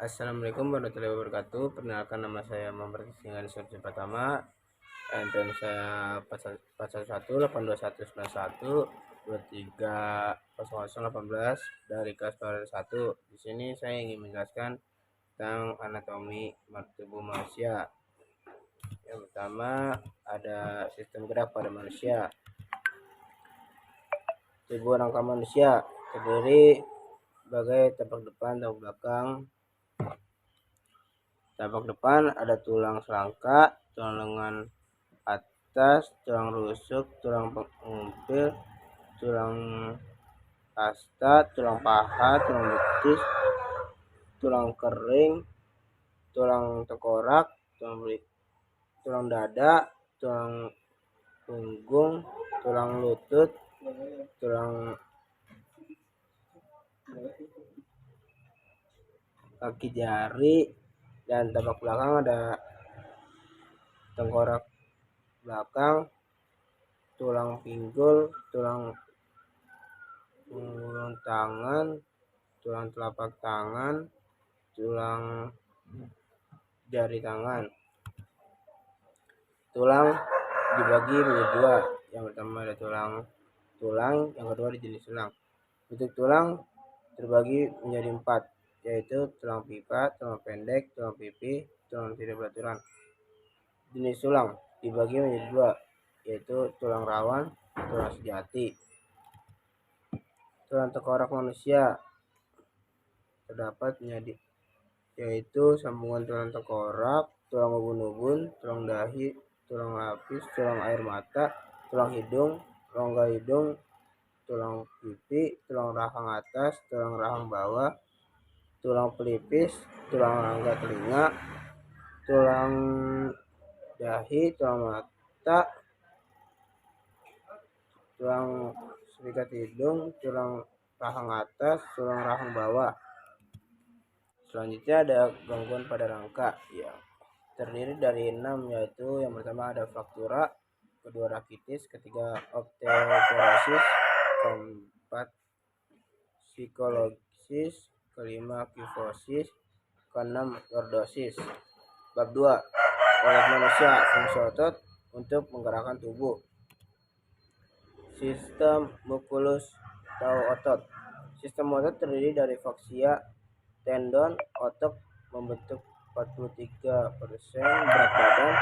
Assalamualaikum warahmatullahi wabarakatuh. Perkenalkan, nama saya Muhammad Singan Surya Pratama. NPM saya 4118181230018 dari kelas 1. Di sini saya ingin menjelaskan tentang anatomi tubuh manusia. Yang pertama, ada sistem gerak pada manusia. Tubuh rangka manusia terdiri sebagai tapak depan, tapak belakang. Tapak depan ada tulang selangka, tulang lengan atas, tulang rusuk, tulang pengumpil, tulang kasta, tulang paha, tulang betis, tulang kering, tulang tengkorak, tulang dada, tulang punggung, tulang lutut, tulang kaki jari, dan tapak belakang ada tengkorak belakang, tulang pinggul, tulang punggung tangan, tulang telapak tangan, tulang jari tangan. Tulang dibagi menjadi dua. Yang pertama ada tulang, yang kedua di jenis tulang. Bentuk tulang terbagi menjadi 4, yaitu tulang pipa, tulang pendek, tulang pipi, tulang tidak beraturan. Jenis tulang dibagi menjadi 2, yaitu tulang rawan, tulang sejati. Tulang tengkorak manusia terdapat menjadi, yaitu sambungan tulang tengkorak, tulang ubun-ubun, tulang dahi, tulang lapis, tulang air mata, tulang hidung, rongga hidung, tulang pipi, tulang rahang atas, tulang rahang bawah, tulang pelipis, tulang rangga telinga, tulang dahi, tulang mata, tulang serikat hidung, tulang rahang atas, tulang rahang bawah. Selanjutnya ada gangguan pada rangka, terdiri dari 6, yaitu yang pertama ada fraktura, kedua rakitis, ketiga osteoporosis, keempat psikolosis, kelima kifosis, keenam lordosis. Bab 2, otot manusia, fungsi otot untuk menggerakkan tubuh. Sistem muskulus atau otot. Sistem otot terdiri dari faksia, tendon, otot membentuk 43% berat badan,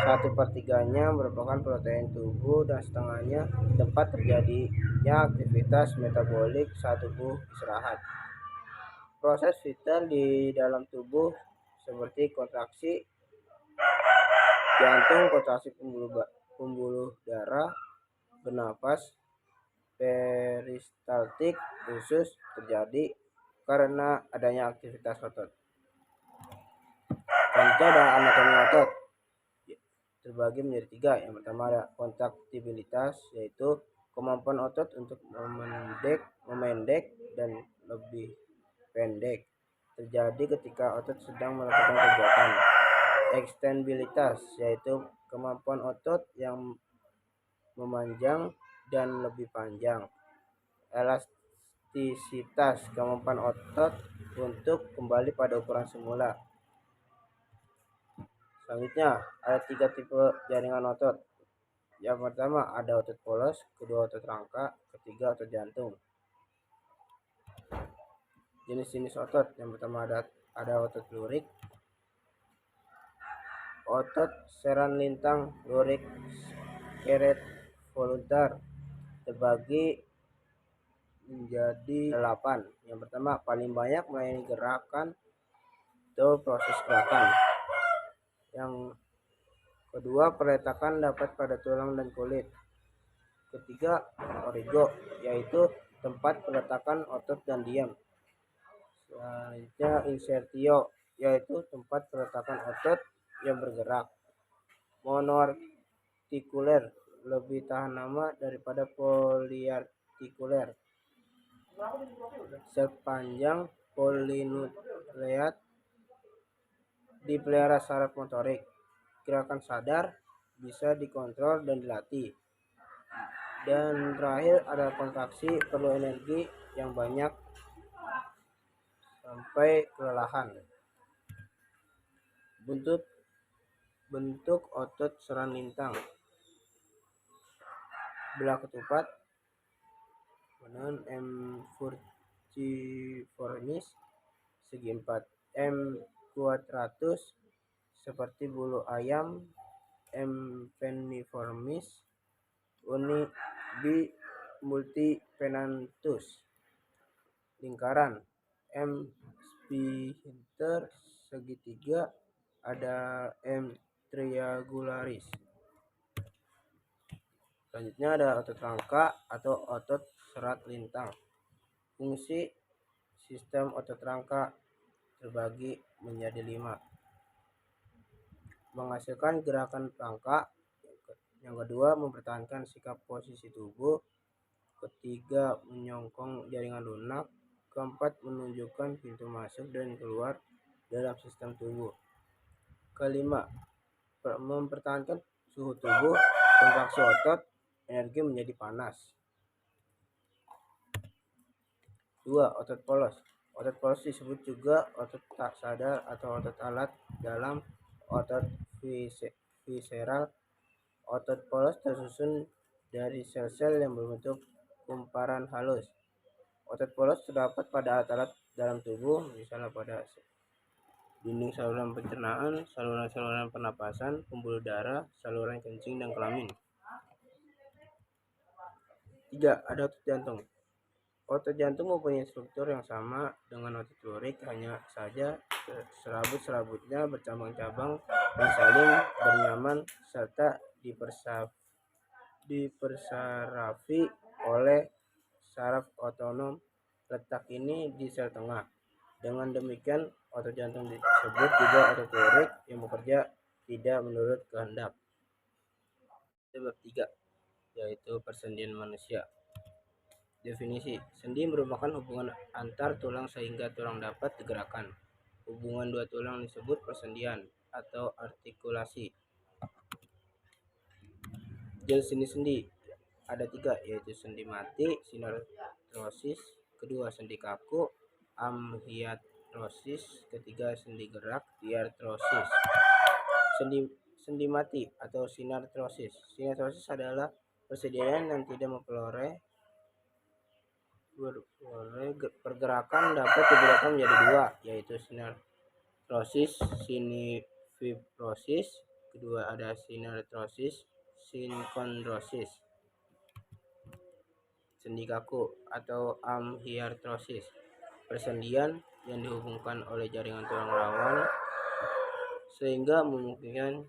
1/3-nya merupakan protein tubuh, dan setengahnya tempat terjadinya aktivitas metabolik saat tubuh istirahat. Proses vital di dalam tubuh seperti kontraksi jantung, kontraksi pembuluh darah, bernapas, peristaltik khusus terjadi karena adanya aktivitas otot. Selanjutnya ada anatomi otot, terbagi menjadi 3. Yang pertama ada kontraktibilitas, yaitu kemampuan otot untuk memendek dan lebih pendek, terjadi ketika otot sedang melakukan kegiatan. Ekstensibilitas, yaitu kemampuan otot yang memanjang dan lebih panjang. Elastisitas, kemampuan otot untuk kembali pada ukuran semula. Selanjutnya ada 3 tipe jaringan otot. Yang pertama ada otot polos, kedua otot rangka, ketiga otot jantung. Jenis-jenis otot, yang pertama ada otot lurik, otot seran lintang, lurik keret voluntar, terbagi menjadi 8. Yang pertama paling banyak melayani gerakan atau proses gerakan. Yang kedua peletakan dapat pada tulang dan kulit. Ketiga origo, yaitu tempat peletakan otot dan diam. Selanjutnya insertio, yaitu tempat peletakan otot yang bergerak. Monoartikuler, lebih tahan lama daripada poliartikuler. Sel panjang polinukleat dipelihara saraf motorik. Gerakan sadar bisa dikontrol dan dilatih. Dan terakhir ada kontraksi, perlu energi yang banyak sampai kelelahan. Bentuk otot seran lintang: belah ketupat, M. furciformis segi 4, M. quadratus seperti bulu ayam, M. penniformis uni, B. multipenanthus. Lingkaran: M. sphincter segitiga, ada M. triangularis. Selanjutnya ada otot rangka atau otot serat lintang. Fungsi sistem otot rangka terbagi menjadi 5. Menghasilkan gerakan rangka. Yang kedua, mempertahankan sikap posisi tubuh. Ketiga, menyongkong jaringan lunak. Keempat, menunjukkan pintu masuk dan keluar dalam sistem tubuh. Kelima, mempertahankan suhu tubuh. Kontraksi otot, energi menjadi panas. 2. Otot polos. Otot polos disebut juga otot tak sadar atau otot alat dalam otot visceral. Otot polos tersusun dari sel-sel yang berbentuk kumparan halus. Otot polos terdapat pada alat-alat dalam tubuh, misalnya pada dinding saluran pencernaan, saluran-saluran pernapasan, pembuluh darah, saluran kencing dan kelamin. 3. Ada otot jantung. Otot jantung mempunyai struktur yang sama dengan otot lurik, hanya saja serabut-serabutnya bercabang-cabang dan saling bernyaman serta dipersarafi oleh saraf otonom. Letak ini di sel tengah. Dengan demikian, otot jantung disebut juga otot lurik yang bekerja tidak menurut kehendak. Bab 3, yaitu persendian manusia. Definisi: sendi merupakan hubungan antar tulang sehingga tulang dapat digerakkan. Hubungan dua tulang disebut persendian atau artikulasi. Jenis sendi ada 3, yaitu sendi mati, sinartrosis, kedua sendi kaku, amhiatrosis, ketiga sendi gerak, diartrosis. Sendi mati atau sinartrosis. Sinartrosis adalah persendian yang tidak memperoleh pergerakan, dapat dibedakan menjadi 2, yaitu sinartrosis sinifibrosis, kedua ada sinartrosis sinkondrosis. Sendi kaku atau amhiatrosis, persendian yang dihubungkan oleh jaringan tulang rawan sehingga memungkinkan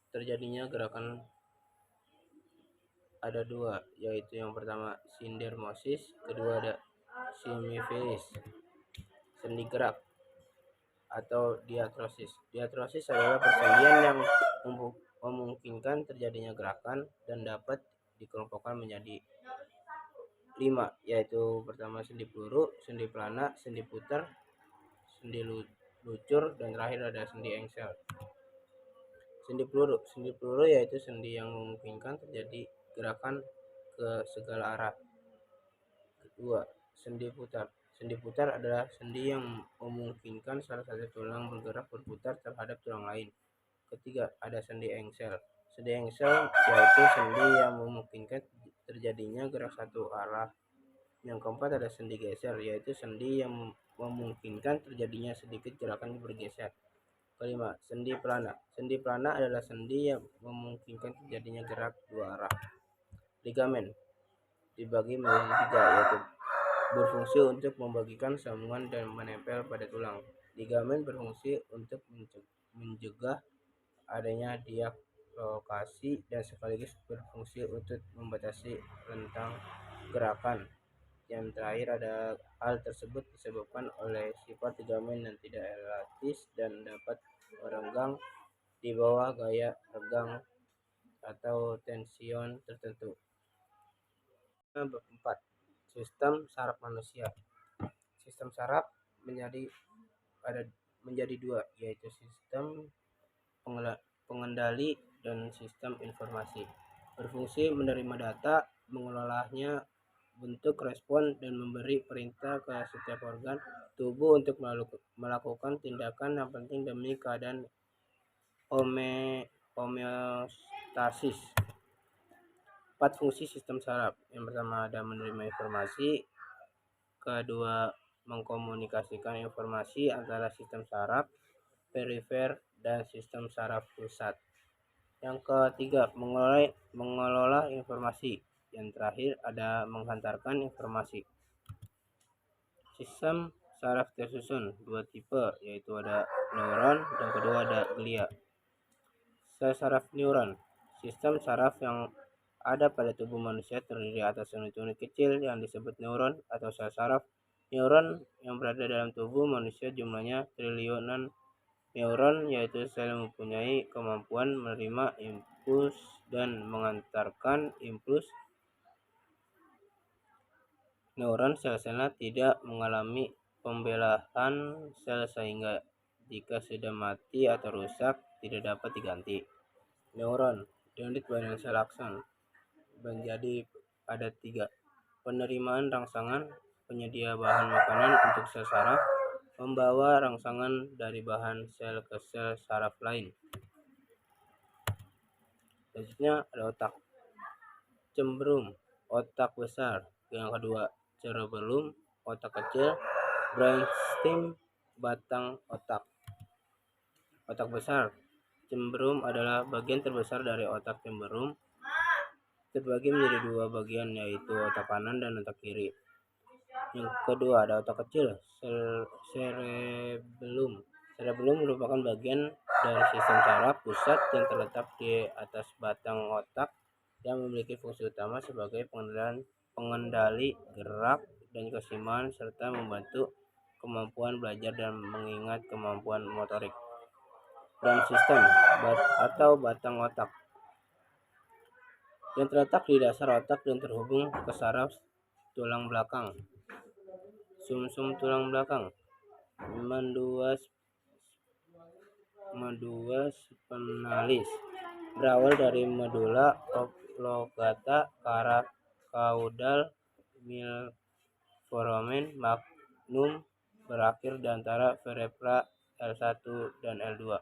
terjadinya gerakan. Ada 2, yaitu yang pertama sindermosis, kedua ada simifilis. Sendi gerak atau diatrosis. Diatrosis adalah persendian yang memungkinkan terjadinya gerakan dan dapat dikelompokkan menjadi 5, yaitu pertama sendi peluru, sendi pelana, sendi putar, sendi lucur, dan terakhir ada sendi engsel. Sendi peluru yaitu sendi yang memungkinkan terjadi gerakan ke segala arah. Kedua, sendi putar. Sendi putar adalah sendi yang memungkinkan salah satu tulang bergerak berputar terhadap tulang lain. Ketiga, ada sendi engsel. Sendi engsel yaitu sendi yang memungkinkan terjadinya gerak satu arah. Yang keempat ada sendi geser, yaitu sendi yang memungkinkan terjadinya sedikit gerakan bergeser. Kelima, sendi pelana. Sendi pelana adalah sendi yang memungkinkan terjadinya gerak dua arah. Ligamen dibagi menjadi 3, yaitu berfungsi untuk membagikan sambungan dan menempel pada tulang. Ligamen berfungsi untuk mencegah adanya dislokasi dan sekaligus berfungsi untuk membatasi rentang gerakan. Yang terakhir ada hal tersebut disebabkan oleh sifat ligamen yang tidak elastis dan dapat merenggang di bawah gaya regang atau tension tertentu. Bab 4, sistem saraf manusia. Sistem saraf menjadi 2, yaitu sistem pengendali dan sistem informasi. Berfungsi menerima data, mengelolanya, bentuk respon, dan memberi perintah ke setiap organ tubuh untuk melakukan tindakan yang penting demi keadaan homeostasis. 4 fungsi sistem saraf. Yang pertama ada menerima informasi, kedua mengkomunikasikan informasi antara sistem saraf perifer dan sistem saraf pusat. Yang ketiga mengelola informasi. Yang terakhir ada menghantarkan informasi. Sistem saraf tersusun 2 tipe, yaitu ada neuron dan kedua ada glia. Sel saraf neuron. Sistem saraf yang ada pada tubuh manusia terdiri atas unit-unit kecil yang disebut neuron atau sel saraf. Neuron yang berada dalam tubuh manusia jumlahnya triliunan neuron, yaitu sel yang mempunyai kemampuan menerima impuls dan mengantarkan impuls. Neuron sel-selnya tidak mengalami pembelahan sel sehingga jika sudah mati atau rusak tidak dapat diganti. Neuron, unit badan sel akson, menjadi ada 3. Penerimaan rangsangan, penyedia bahan makanan untuk sel saraf, membawa rangsangan dari bahan sel ke sel saraf lain. Selanjutnya ada otak. Cembrum, otak besar. Yang kedua cerebellum, otak kecil. Brainstem, batang otak. Otak besar. Cembrum adalah bagian terbesar dari otak cembrum. Terbagi menjadi 2 bagian, yaitu otak kanan dan otak kiri. Yang kedua ada otak kecil, cerebellum. Cerebellum merupakan bagian dari sistem saraf pusat yang terletak di atas batang otak yang memiliki fungsi utama sebagai pengendali gerak dan keseimbangan serta membantu kemampuan belajar dan mengingat kemampuan motorik. Dan sistem atau batang otak yang terletak di dasar otak dan terhubung ke saraf tulang belakang. Sumsum tulang belakang. Medulla spinalis berawal dari medulla oblongata, caudal foramen magnum, berakhir di antara vertebra L1 dan L2.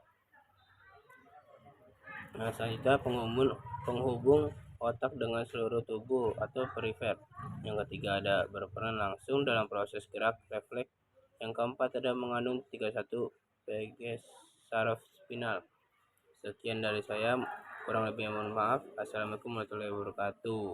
Selanjutnya penghubung otak dengan seluruh tubuh atau perifer. Yang ketiga ada berperan langsung dalam proses gerak refleks. Yang keempat ada mengandung 31 vagus saraf spinal. Sekian dari saya, kurang lebih mohon maaf. Assalamualaikum warahmatullahi wabarakatuh.